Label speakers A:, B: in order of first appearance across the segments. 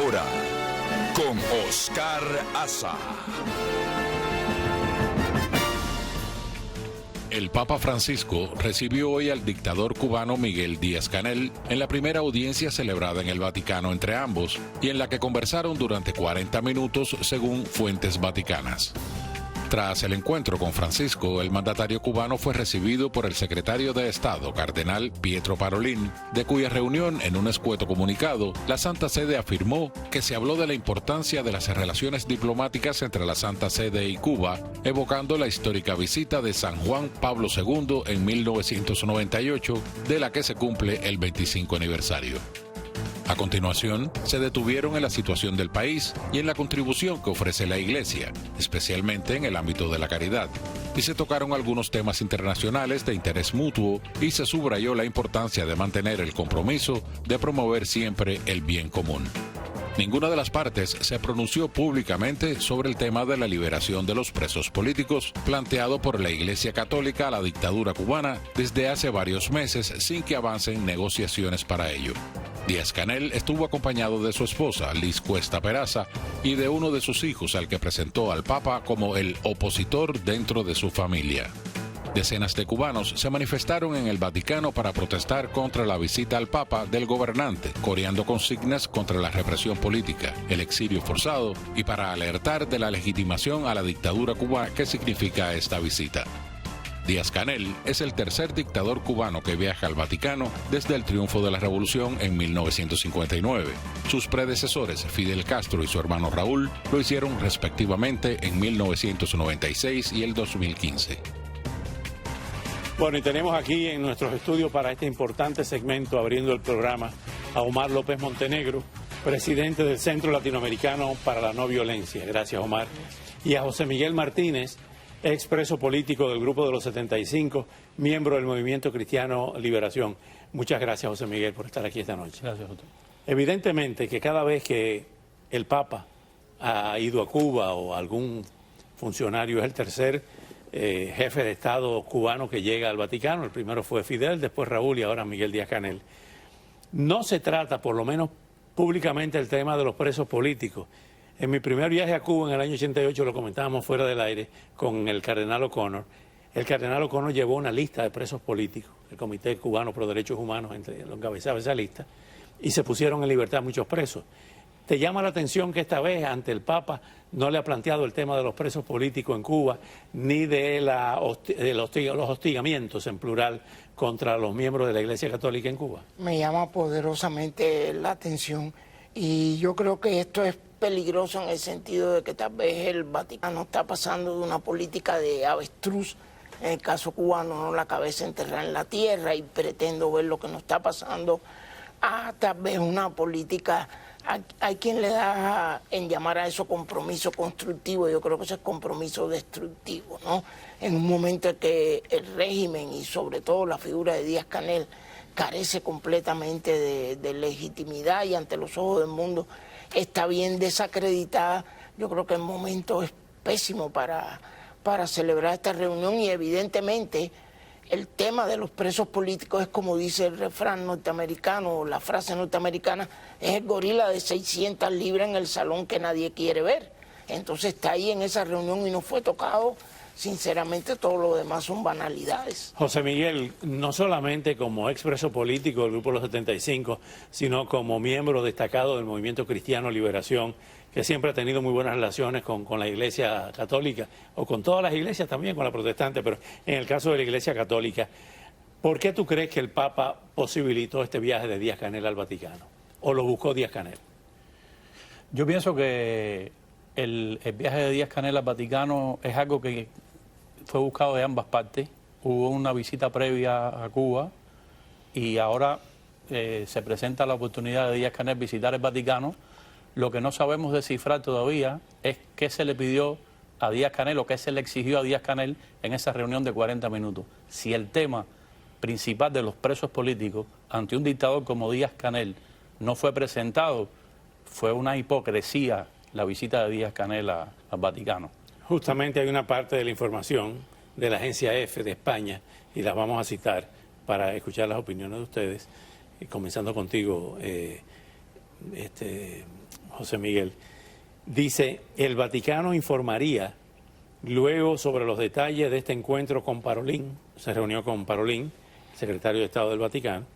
A: hora con Oscar Aza.
B: El Papa Francisco recibió hoy al dictador cubano Miguel Díaz-Canel en la primera audiencia celebrada en el Vaticano entre ambos y en la que conversaron durante 40 minutos según fuentes vaticanas. Tras el encuentro con Francisco, el mandatario cubano fue recibido por el secretario de Estado, cardenal Pietro Parolin, de cuya reunión, en un escueto comunicado, la Santa Sede afirmó que se habló de la importancia de las relaciones diplomáticas entre la Santa Sede y Cuba, evocando la histórica visita de San Juan Pablo II en 1998, de la que se cumple el 25 aniversario. A continuación, se detuvieron en la situación del país y en la contribución que ofrece la Iglesia, especialmente en el ámbito de la caridad, y se tocaron algunos temas internacionales de interés mutuo y se subrayó la importancia de mantener el compromiso de promover siempre el bien común. Ninguna de las partes se pronunció públicamente sobre el tema de la liberación de los presos políticos planteado por la Iglesia Católica a la dictadura cubana desde hace varios meses sin que avancen negociaciones para ello. Díaz-Canel estuvo acompañado de su esposa, Liz Cuesta Peraza, y de uno de sus hijos al que presentó al Papa como el opositor dentro de su familia. Decenas de cubanos se manifestaron en el Vaticano para protestar contra la visita al Papa del gobernante, coreando consignas contra la represión política, el exilio forzado y para alertar de la legitimación a la dictadura cubana que significa esta visita. Díaz-Canel es el tercer dictador cubano que viaja al Vaticano desde el triunfo de la Revolución en 1959. Sus predecesores, Fidel Castro y su hermano Raúl, lo hicieron respectivamente en 1996 y el 2015.
C: Bueno, y tenemos aquí en nuestros estudios para este importante segmento, abriendo el programa, a Omar López Montenegro, presidente del Centro Latinoamericano para la No Violencia. Gracias, Omar. Y a José Miguel Martínez, ex preso político del Grupo de los 75, miembro del Movimiento Cristiano Liberación. Muchas gracias, José Miguel, por estar aquí esta noche.
D: Gracias, doctor.
C: Evidentemente que cada vez que el Papa ha ido a Cuba o algún funcionario, es el tercer jefe de Estado cubano que llega al Vaticano. El primero fue Fidel, después Raúl y ahora Miguel Díaz-Canel. No se trata, por lo menos públicamente, el tema de los presos políticos. En mi primer viaje a Cuba en el año 88, lo comentábamos fuera del aire con el cardenal O'Connor. El cardenal O'Connor llevó una lista de presos políticos. El Comité Cubano por Derechos Humanos lo encabezaba esa lista y se pusieron en libertad muchos presos. ¿Te llama la atención que esta vez ante el Papa no le ha planteado el tema de los presos políticos en Cuba ni de los hostigamientos en plural contra los miembros de la Iglesia Católica en Cuba?
E: Me llama poderosamente la atención y yo creo que esto es peligroso en el sentido de que tal vez el Vaticano está pasando de una política de avestruz, en el caso cubano, no la cabeza enterrada en la tierra y pretendo ver lo que nos está pasando, a tal vez una política. Hay quien le da en llamar a eso compromiso constructivo. Yo creo que eso es compromiso destructivo, ¿no? En un momento en que el régimen y sobre todo la figura de Díaz-Canel carece completamente de legitimidad y ante los ojos del mundo está bien desacreditada, yo creo que el momento es pésimo para celebrar esta reunión y evidentemente el tema de los presos políticos es, como dice el refrán norteamericano o la frase norteamericana, es el gorila de 600 libras en el salón que nadie quiere ver. Entonces está ahí en esa reunión y no fue tocado. Sinceramente, todo lo demás son banalidades.
C: José Miguel, no solamente como ex preso político del Grupo de los 75, sino como miembro destacado del Movimiento Cristiano Liberación, que siempre ha tenido muy buenas relaciones con la Iglesia Católica, o con todas las iglesias también, con la protestante, pero en el caso de la Iglesia Católica, ¿por qué tú crees que el Papa posibilitó este viaje de Díaz-Canel al Vaticano? ¿O lo buscó Díaz-Canel?
D: Yo pienso que el viaje de Díaz-Canel al Vaticano es algo que fue buscado de ambas partes. Hubo una visita previa a Cuba y ahora se presenta la oportunidad de Díaz-Canel visitar el Vaticano. Lo que no sabemos descifrar todavía es qué se le pidió a Díaz-Canel o qué se le exigió a Díaz-Canel en esa reunión de 40 minutos. Si el tema principal de los presos políticos ante un dictador como Díaz-Canel no fue presentado, fue una hipocresía la visita de Díaz-Canel al Vaticano.
C: Justamente hay una parte de la información de la agencia EFE de España y las vamos a citar para escuchar las opiniones de ustedes, comenzando contigo, José Miguel. Dice, el Vaticano informaría luego sobre los detalles de este encuentro con Parolin. Se reunió con Parolin, secretario de Estado del Vaticano,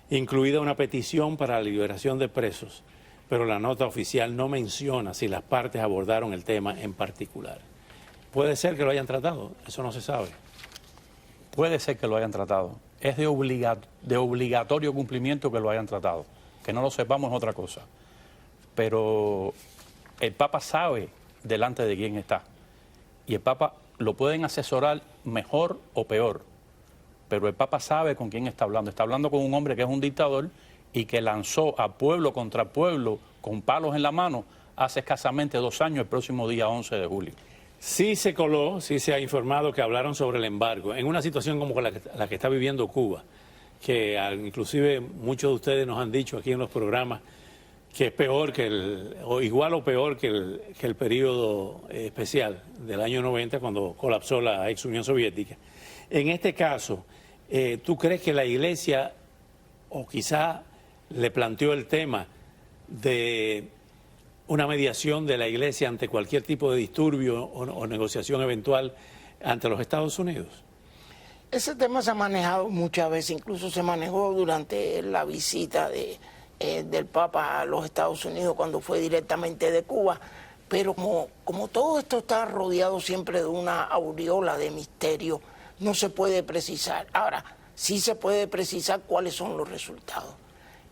C: incluida una petición para la liberación de presos, pero la nota oficial no menciona si las partes abordaron el tema en particular. Puede ser que lo hayan tratado, eso no se sabe.
D: Puede ser que lo hayan tratado. Es de obligatorio cumplimiento que lo hayan tratado. Que no lo sepamos es otra cosa. Pero el Papa sabe delante de quién está. Y el Papa lo pueden asesorar mejor o peor. Pero el Papa sabe con quién está hablando. Está hablando con un hombre que es un dictador y que lanzó a pueblo contra pueblo con palos en la mano hace escasamente 2 años, el próximo día 11 de julio.
C: Sí se coló, sí se ha informado que hablaron sobre el embargo, en una situación como la que está viviendo Cuba, que inclusive muchos de ustedes nos han dicho aquí en los programas que es peor que o igual o peor que el periodo especial del año 90, cuando colapsó la ex Unión Soviética. En este caso, ¿tú crees que la Iglesia, o quizá le planteó el tema de una mediación de la Iglesia ante cualquier tipo de disturbio o negociación eventual ante los Estados Unidos?
E: Ese tema se ha manejado muchas veces, incluso se manejó durante la visita del Papa a los Estados Unidos cuando fue directamente de Cuba, pero como todo esto está rodeado siempre de una aureola de misterio, no se puede precisar. Ahora, sí se puede precisar cuáles son los resultados.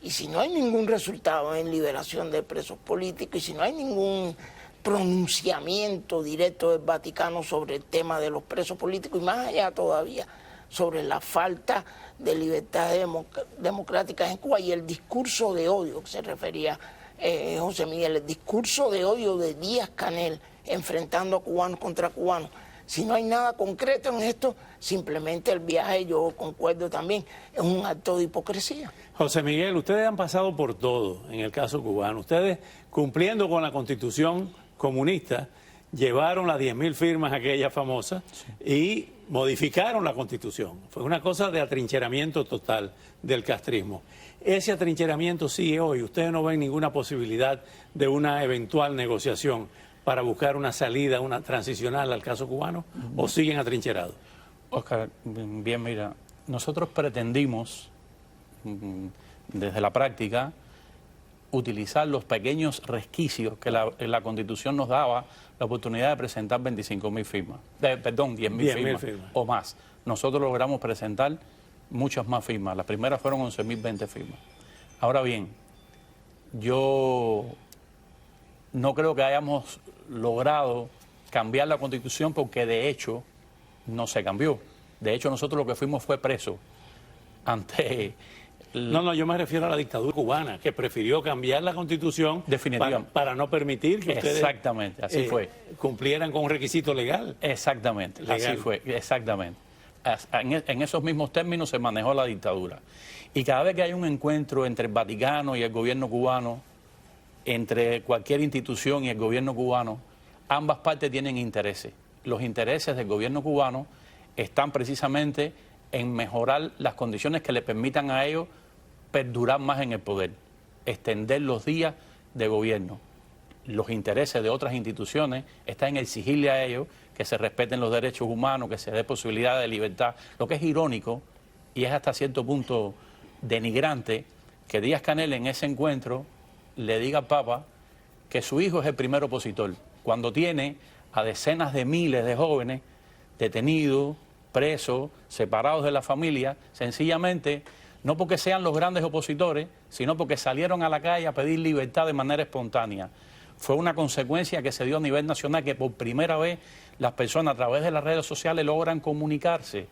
E: Y si no hay ningún resultado en liberación de presos políticos y si no hay ningún pronunciamiento directo del Vaticano sobre el tema de los presos políticos y más allá todavía sobre la falta de libertades democráticas en Cuba y el discurso de odio que se refería José Miguel, el discurso de odio de Díaz-Canel enfrentando a cubanos contra cubanos. Si no hay nada concreto en esto, simplemente el viaje, yo concuerdo también, es un acto de hipocresía.
C: José Miguel, ustedes han pasado por todo en el caso cubano. Ustedes, cumpliendo con la Constitución comunista, llevaron las 10.000 firmas aquella famosa y modificaron la Constitución. Fue una cosa de atrincheramiento total del castrismo. Ese atrincheramiento sigue hoy. Ustedes no ven ninguna posibilidad de una eventual negociación para buscar una salida, una transicional al caso cubano, ¿o siguen atrincherados?
D: Oscar, bien, mira, nosotros pretendimos, desde la práctica, utilizar los pequeños resquicios que la Constitución nos daba la oportunidad de presentar 25.000 firmas, 10.000 firmas o más. Nosotros logramos presentar muchas más firmas. Las primeras fueron 11.020 firmas. Ahora bien, yo no creo que hayamos logrado cambiar la Constitución porque de hecho no se cambió. De hecho nosotros lo que fuimos fue presos ante...
C: No, yo me refiero a la dictadura cubana, que prefirió cambiar la Constitución para no permitir que ustedes
D: exactamente, así fue.
C: Cumplieran con un requisito legal.
D: Exactamente, legal. Así fue, exactamente. En esos mismos términos se manejó la dictadura. Y cada vez que hay un encuentro entre el Vaticano y el gobierno cubano, entre cualquier institución y el gobierno cubano, ambas partes tienen intereses. Los intereses del gobierno cubano están precisamente en mejorar las condiciones que le permitan a ellos perdurar más en el poder, extender los días de gobierno. Los intereses de otras instituciones están en exigirle a ellos que se respeten los derechos humanos, que se dé posibilidad de libertad. Lo que es irónico y es hasta cierto punto denigrante que Díaz-Canel en ese encuentro le diga al Papa que su hijo es el primer opositor, cuando tiene a decenas de miles de jóvenes detenidos, presos, separados de la familia, sencillamente, no porque sean los grandes opositores, sino porque salieron a la calle a pedir libertad de manera espontánea. Fue una consecuencia que se dio a nivel nacional, que por primera vez las personas a través de las redes sociales logran comunicarse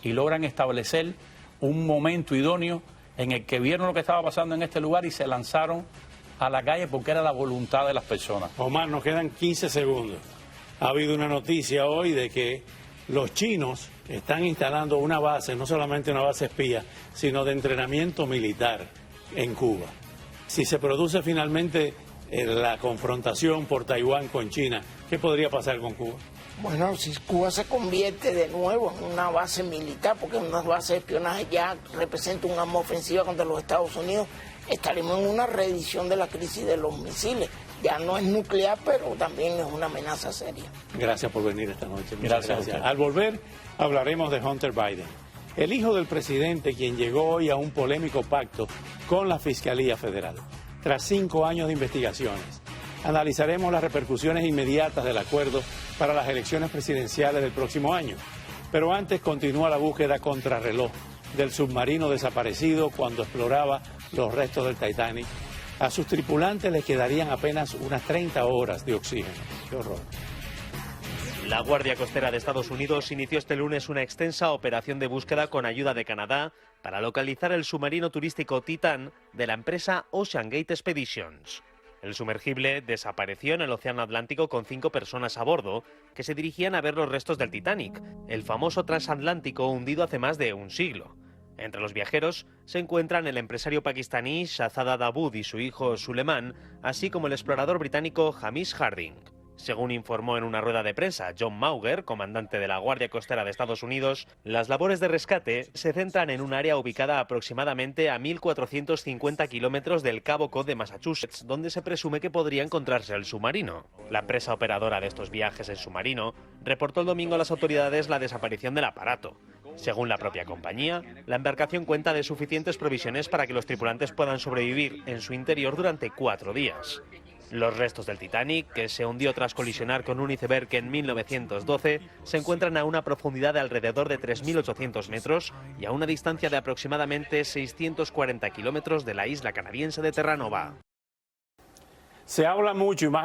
D: y logran establecer un momento idóneo en el que vieron lo que estaba pasando en este lugar y se lanzaron a la calle porque era la voluntad de las personas.
C: Omar, nos quedan 15 segundos. Ha habido una noticia hoy de que los chinos están instalando una base, no solamente una base espía, sino de entrenamiento militar en Cuba. Si se produce finalmente la confrontación por Taiwán con China, ¿qué podría pasar con Cuba?
E: Bueno, si Cuba se convierte de nuevo en una base militar, porque una base de espionaje ya representa un arma ofensiva contra los Estados Unidos, estaremos en una reedición de la crisis de los misiles. Ya no es nuclear, pero también es una amenaza seria.
C: Gracias por venir esta noche. Muchas gracias. Al volver hablaremos de Hunter Biden, el hijo del presidente, quien llegó hoy a un polémico pacto con la Fiscalía Federal. Tras 5 años de investigaciones, analizaremos las repercusiones inmediatas del acuerdo para las elecciones presidenciales del próximo año. Pero antes continúa la búsqueda contrarreloj del submarino desaparecido cuando exploraba los restos del Titanic. A sus tripulantes les quedarían apenas unas 30 horas de oxígeno. ¡Qué horror!
F: La Guardia Costera de Estados Unidos inició este lunes una extensa operación de búsqueda con ayuda de Canadá para localizar el submarino turístico Titan de la empresa Ocean Gate Expeditions. El sumergible desapareció en el Océano Atlántico con 5 personas a bordo que se dirigían a ver los restos del Titanic, el famoso transatlántico hundido hace más de un siglo. Entre los viajeros se encuentran el empresario pakistaní Shahzada Dawood y su hijo Suleiman, así como el explorador británico Hamish Harding. Según informó en una rueda de prensa John Mauger, comandante de la Guardia Costera de Estados Unidos, las labores de rescate se centran en un área ubicada aproximadamente a 1.450 kilómetros del Cabo Cod de Massachusetts, donde se presume que podría encontrarse el submarino. La empresa operadora de estos viajes en submarino reportó el domingo a las autoridades la desaparición del aparato. Según la propia compañía, la embarcación cuenta de suficientes provisiones para que los tripulantes puedan sobrevivir en su interior durante 4 días. Los restos del Titanic, que se hundió tras colisionar con un iceberg en 1912, se encuentran a una profundidad de alrededor de 3.800 metros y a una distancia de aproximadamente 640 kilómetros de la isla canadiense de Terranova.
C: Se habla mucho y más